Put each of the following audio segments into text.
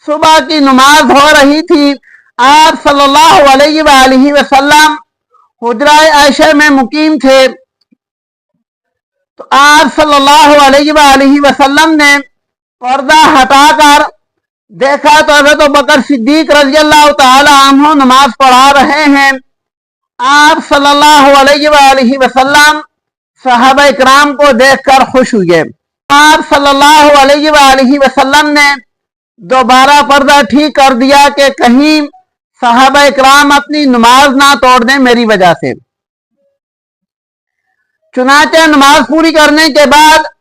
صبح کی نماز ہو رہی تھی، آپ صلی اللہ علیہ وآلہ وسلم حجرہ عائشہ میں مقیم تھے، تو آپ صلی اللہ علیہ وآلہ وسلم نے پردہ ہٹا کر دیکھا تو حضرت ابوبکر صدیق رضی اللہ تعالی عنہ نماز پڑھا رہے ہیں۔ آپ صلی اللہ علیہ وآلہ وسلم صحابہ اکرام کو دیکھ کر خوش ہوئے۔ آپ صلی اللہ علیہ وآلہ وسلم نے دوبارہ پردہ ٹھیک کر دیا کہ کہیں صحابہ اکرام اپنی نماز نہ توڑ دیں میری وجہ سے۔ چنانچہ نماز پوری کرنے کے بعد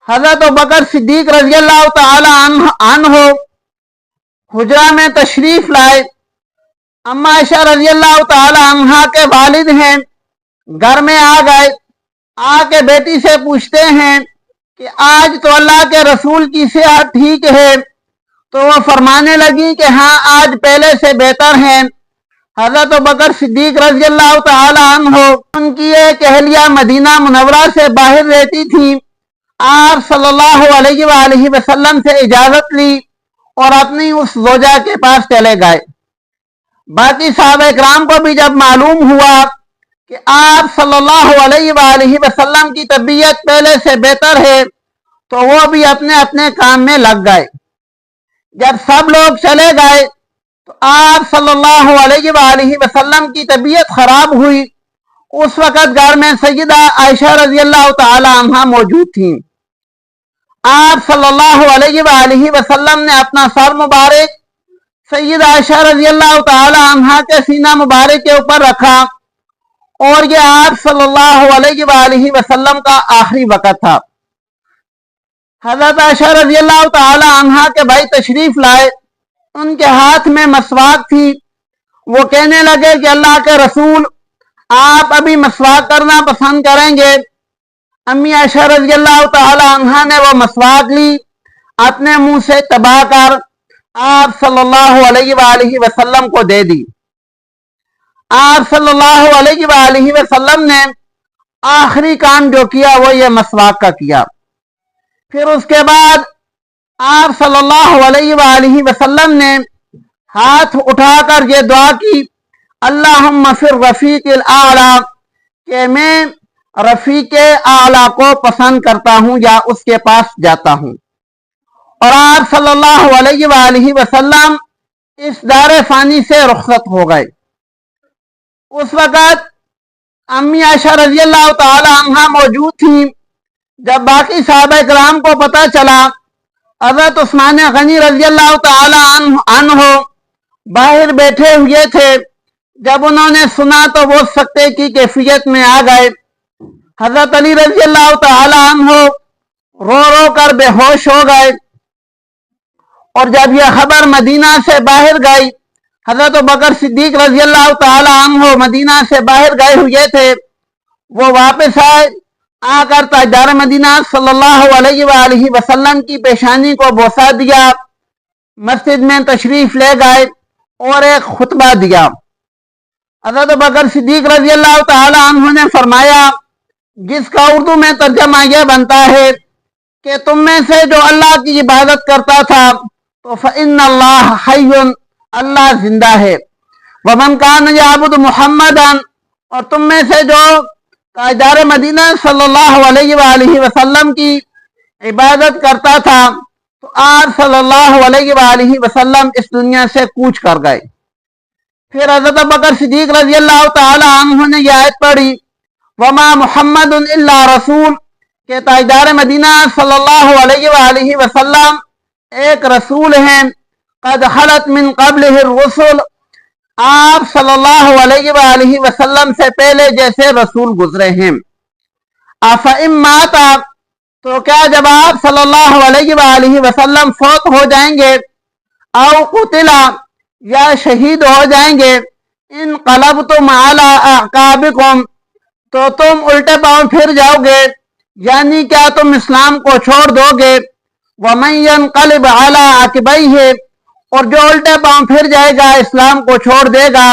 حضرت ابوبکر صدیق رضی اللہ تعالی عنہ حجرہ میں تشریف لائے۔ اما عائشہ رضی اللہ تعالی عنہا کے والد ہیں، گھر میں آ گئے، آ کے بیٹی سے پوچھتے ہیں کہ آج تو اللہ کے رسول کی صحت ٹھیک ہے؟ تو وہ فرمانے لگی کہ ہاں آج پہلے سے بہتر ہیں۔ حضرت ابوبکر صدیق رضی اللہ تعالی عنہ ان کی ایک اہلیہ مدینہ منورہ سے باہر رہتی تھی۔ آپ صلی اللہ علیہ وآلہ وسلم سے اجازت لی اور اپنی اس زوجہ کے پاس چلے گئے۔ باقی صحابہ اکرام کو بھی جب معلوم ہوا کہ آپ صلی اللہ علیہ وآلہ وسلم کی طبیعت پہلے سے بہتر ہے تو وہ بھی اپنے اپنے کام میں لگ گئے۔ جب سب لوگ چلے گئے تو آپ صلی اللہ علیہ وآلہ وسلم کی طبیعت خراب ہوئی۔ اس وقت گھر میں سیدہ عائشہ رضی اللہ تعالی عنہا موجود تھیں۔ آپ صلی اللہ علیہ وآلہ وسلم نے اپنا سر مبارک سیدہ عائشہ رضی اللہ تعالی عنہا کے سینہ مبارک کے اوپر رکھا، اور یہ آپ صلی اللہ علیہ وآلہ وسلم کا آخری وقت تھا۔ حضرت عائشہ رضی اللہ تعالی عنہا کے بھائی تشریف لائے، ان کے ہاتھ میں مسواک تھی۔ وہ کہنے لگے کہ اللہ کے رسول آپ ابھی مسواک کرنا پسند کریں گے؟ امی عائشہ رضی اللہ تعالی عنہا نے وہ مسواک لی، اپنے منہ سے چبا کر آپ صلی اللہ علیہ وآلہ وسلم کو دے دی۔ آپ صلی اللہ علیہ وآلہ وسلم نے آخری کام جو کیا وہ یہ مسواک کا کیا۔ پھر اس کے بعد آپ صلی اللہ علیہ وآلہ وسلم نے ہاتھ اٹھا کر یہ دعا کی، اللہم فی الرفیق الاعلی، کہ میں رفیق اعلیٰ کو پسند کرتا ہوں یا اس کے پاس جاتا ہوں۔ اور آپ صلی اللہ علیہ وآلہ وسلم اس دار فانی سے رخصت ہو گئے۔ اس وقت امی عائشہ رضی اللہ تعالی عنہا موجود تھیں۔ جب باقی صحابہ اکرام کو پتہ چلا، حضرت عثمان غنی رضی اللہ تعالی عنہ باہر بیٹھے ہوئے تھے، جب انہوں نے سنا تو وہ سکتے کی کیفیت میں آ گئے۔ حضرت علی رضی اللہ تعالی عنہ رو رو کر بے ہوش ہو گئے، اور جب یہ خبر مدینہ سے باہر گئی، حضرت ابوبکر صدیق رضی اللہ تعالی عنہ مدینہ سے باہر گئے ہوئے تھے، وہ واپس آئے، آ کر تاجدار مدینہ صلی اللہ علیہ وآلہ وسلم کی پیشانی کو بوسہ دیا، مسجد میں تشریف لے گئے اور ایک خطبہ دیا۔ حضرت ابوبکر صدیق رضی اللہ تعالی عنہ نے فرمایا، جس کا اردو میں ترجمہ یہ بنتا ہے کہ تم میں سے جو اللہ کی عبادت کرتا تھا تو فإن اللہ حی، اللہ زندہ ہے، ومن کان یعبد محمدا، اور تم میں سے جو تاجدار مدینہ صلی اللہ علیہ وآلہ وسلم کی عبادت کرتا تھا تو آپ صلی اللہ علیہ وآلہ وسلم اس دنیا سے کوچ کر گئے۔ پھر حضرت ابوبکر صدیق رضی اللہ تعالی عنہ نے یہ آیت پڑھی، وما محمد الا رسول، کہ تاجدار مدینہ صلی اللہ علیہ وآلہ وسلم ایک رسول ہیں، قد خلت من قبلہ الرسل، آپ صلی اللہ علیہ وآلہ وسلم سے پہلے جیسے رسول گزرے ہیں۔ افإن مات، تو کیا جب آپ صلی اللہ علیہ وآلہ وسلم فوت ہو جائیں گے، او قتل، یا شہید ہو جائیں گے، انقلبتم علی اعقابکم، تو تم الٹے پاؤں پھر جاؤ گے، یعنی کیا تم اسلام کو چھوڑ دو گے؟ ومن ينقلب علی عقبیہ، اور جو الٹے پاؤں پھر جائے گا، اسلام کو چھوڑ دے گا،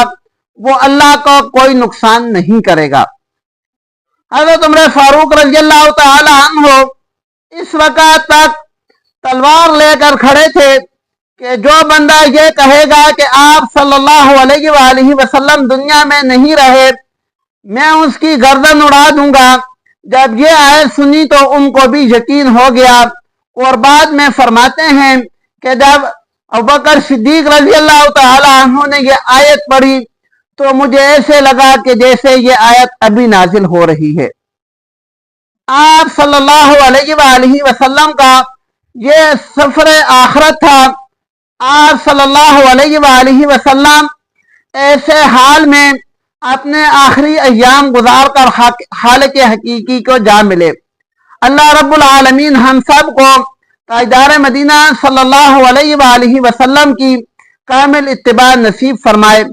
وہ اللہ کو کوئی نقصان نہیں کرے گا۔ حضرت عمر فاروق رضی اللہ تعالی عنہ اس وقت تک تلوار لے کر کھڑے تھے کہ جو بندہ یہ کہے گا کہ آپ صلی اللہ علیہ وآلہ وسلم دنیا میں نہیں رہے، میں اس کی گردن اڑا دوں گا۔ جب یہ آیت سنی تو ان کو بھی یقین ہو گیا، اور بعد میں فرماتے ہیں کہ جب ابوبکر صدیق رضی اللہ تعالی عنہ نے یہ آیت پڑھی تو مجھے ایسے لگا کہ جیسے یہ آیت ابھی نازل ہو رہی ہے۔ آپ صلی اللہ علیہ وآلہ وسلم کا یہ سفر آخرت تھا۔ آپ صلی اللہ علیہ وآلہ وسلم ایسے حال میں اپنے آخری ایام گزار کر خالق حقیقی کو جا ملے۔ اللہ رب العالمین ہم سب کو تاجدار مدینہ صلی اللہ علیہ وآلہ وسلم کی کامل اتباع نصیب فرمائے۔